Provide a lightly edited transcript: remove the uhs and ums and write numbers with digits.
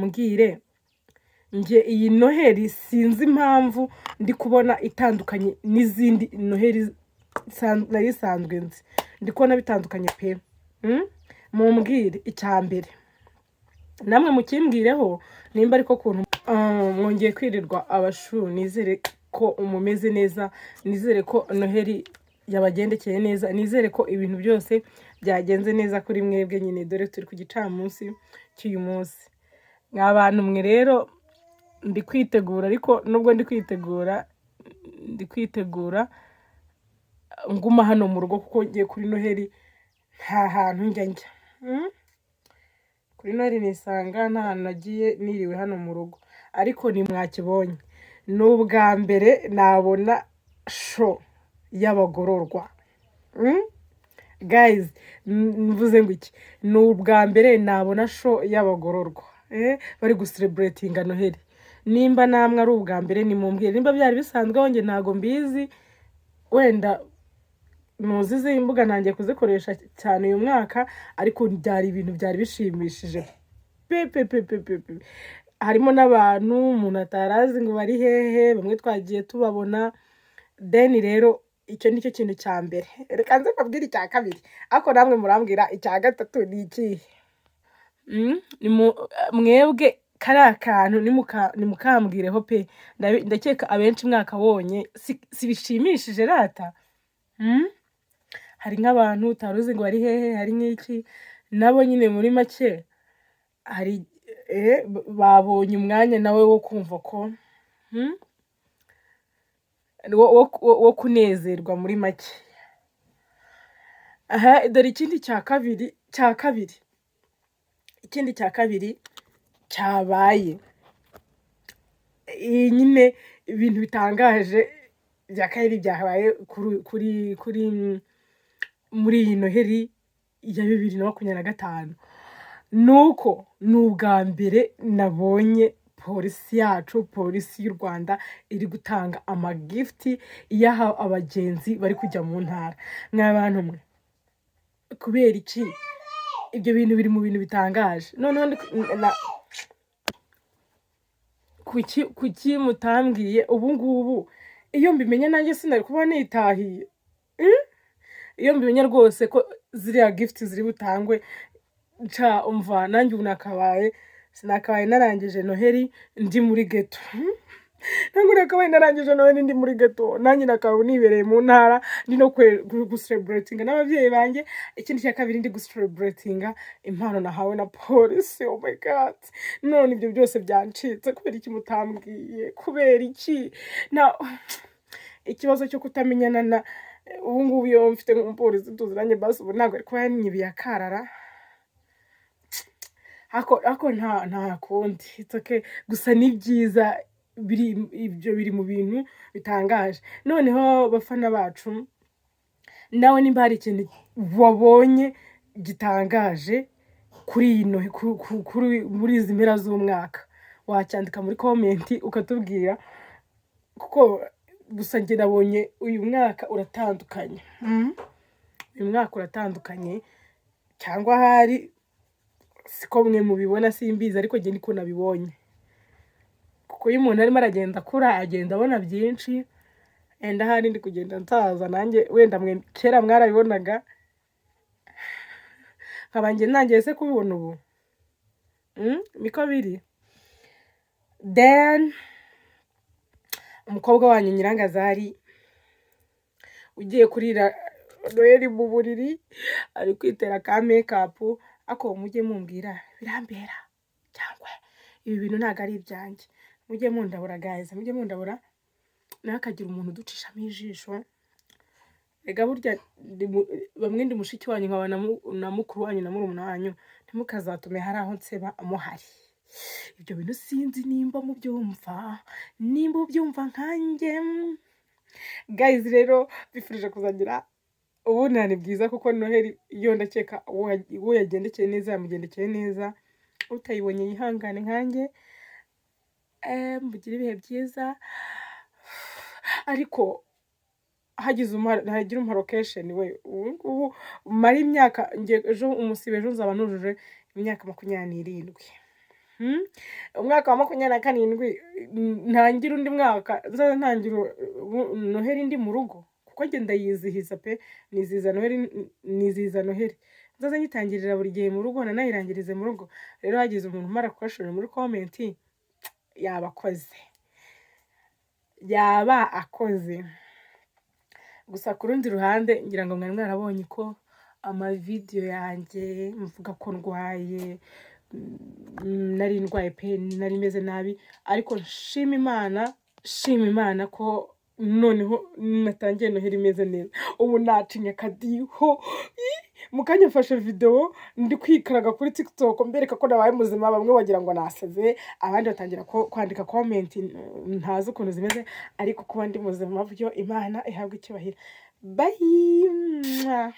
mumbwire nge iyi noheri sinzi impamvu ndi kubona itandukanye n'izindi noheri nari isanzwe nzi, ndi kubona bitandukanye pe. Mumbwire icya mbere, namwe mukimbwireho nimba ariko kuntu mwongeye kwirirwa abashu. Nizere ko umumeze neza, nizere ko noheri yabagendekeye neza, nizere ko ibintu byose byagenze neza kuri mwebwe nyine, dore turi ku gicamunsi cy'uyu munsi. Abantu mwe rero ndi kwitegura, ariko nubwo ndi kwitegura nguma hano mu rugo, kuko ngiye kuri noheri nta hantu njya. Kuri noheri nisanga nta hantu nagiye niriwe hano mu rugo, ariko nimwakibonye ni ubwa mbere nabona show y'abagororwa. Guys, mvuze ngo iki, ni ubwa mbere nabona show y'abagororwa bari guselebratinga noheri. Nimba namwe ari ubwa mbere nimumbwire, nimba byari bisanzwe wonge ntago mbizi, wenda muzize imbuga nangiye kuzikoresha cyane uyu mwaka, ariko byari ibintu byari bishimishije pe. Harimo n'abantu umuntu atarazi ngo bari hehe, bamwe twagiye tubabona. Then rero icyo nicyo kintu cya mbere. Reka nze mbabwire icya kabiri, ariko namwe murambwira icya gatatu ni ikihe. Mwebwe kariya kantu nimukambwireho pe, ndakeka abenshi mwakabonye, si bishimishije rata. Hari nk'abantu utaruzi ngo bari hehe, hari nk'iki, nabo nyine muri make hari babonye umwanya nawe wo kumva ko wo kunezerwa muri make. Dore ikindi cya kabiri cyabaye, nyine ibintu bitangaje bya kabiri byabaye kuri muri iyi noheri ya 2025, nuko ni ubwa mbere nabonye polisi yacu, polisi y'u Rwanda iri gutanga amagifti yaha abagenzi bari kujya mu ntara. Mw'abantu mwe, kubera iki ibyo bintu biri mu bintu bitangaje? Noneho kuki mutambwiye ubu ngubu? Iyo mbimenye nanjye sinari kuba nitahiye. Iyo mbimenye rwose ko ziriya gifti ziri butangwe, umva nanjye ubu sinakabaye narangije noheri ndi muri ghetto. Ntabwo nakabaye narangije noheri ndi muri ghetto, nanjye nakaba nibereye mu ntara ndi no guselebratinga n'ababyeyi banjye. Ikindi cya kabiri, ndi guselebratinga impano nahawe na polisi. Oh my god, none ibyo byose byancitse. Kubera iki mutambwiye? Kubera iki? Ikibazo cyo kutamenyana na ubu ngubu iyo mfite nk'umupolisi tuziranye, basi ubu ntabwo ari kuba yanyibiye akarara. Ako nta kundi, it's okay. Gusa ni byiza, ibyo biri mu bintu bitangaje. Noneho bafana bacu, nawe nimba hari ikintu wabonye gitangaje muri izi mpera z'umwaka, wacyandika muri comment ukatubwira, kuko gusa njye nabonye uyu mwaka uratandukanye. Uyu mwaka uratandukanye, cyangwa hari siko mwe mubibona simbizi, ariko njye niko nabibonye. Kuko iyo umuntu arimo aragenda akura, agenda abona byinshi, enda hari ndi kugenda nsaza nanjye, wenda mwe kera mwarabibonaga, nkaba njye nangiye se kubibona ubu. Niko biri. Then umukobwa wanyu Nyirangazari ugiye kurira noheri mu buriri, ari kwitera ka makeup. Ako mujye mumbwira birambera cyangwa ibi bintu ntago ari ibyanjye. Mujye mundabura guys, mujye mundabura, nakagira umuntu uducishamo ijisho. Ega burya bamwe ndi mushiki wanyu, nkaba na mukuru wanyu na murumuna wanyu, ntimukazatume hari aho nseba muhari. Ibyo bintu sinzi nimba mubyumva nkanjye. Guys, rero bifurije kuzagira ubunani bwiza, kuko noheri iyo ndakeka uwo yagendekeye neza yamugendekeye neza. Utayibonye yihangane nkanjye. Mugire ibihe byiza, ariko hagira umparokesheni we. Ubu mara imyaka, ejo umusibe, ejo nzaba nujuje imyaka 27. umwaka wa 27 ntangira undi mwaka ntangira noheli ndi mu rugo kuko njye ndayizihiza pe nizihiza noheli nzaza nyitangirira buri gihe mu rugo nanayirangirize mu rugo rero hagize umuntu umara kwashora muri comment yaba akoze gusa ku rundi ruhande ngira ngo mwari mwarabonye ko amavideo yanjye mvuga ko ndwaye nari ndwaye pe nari meze nabi ariko nshima Imana ko noneho natangiye noheli imeze neza ubu nacinya akadiho mukanya mfashe video ndi kwikaraga kuri TikTok mbereka ko nabaye muzima bamwe bagira ngo nasaze abandi batangira kwandika comment ntazi ukuntu zimeze ariko kuba ndi muzima byo Imana ihabwa icyubahiro bye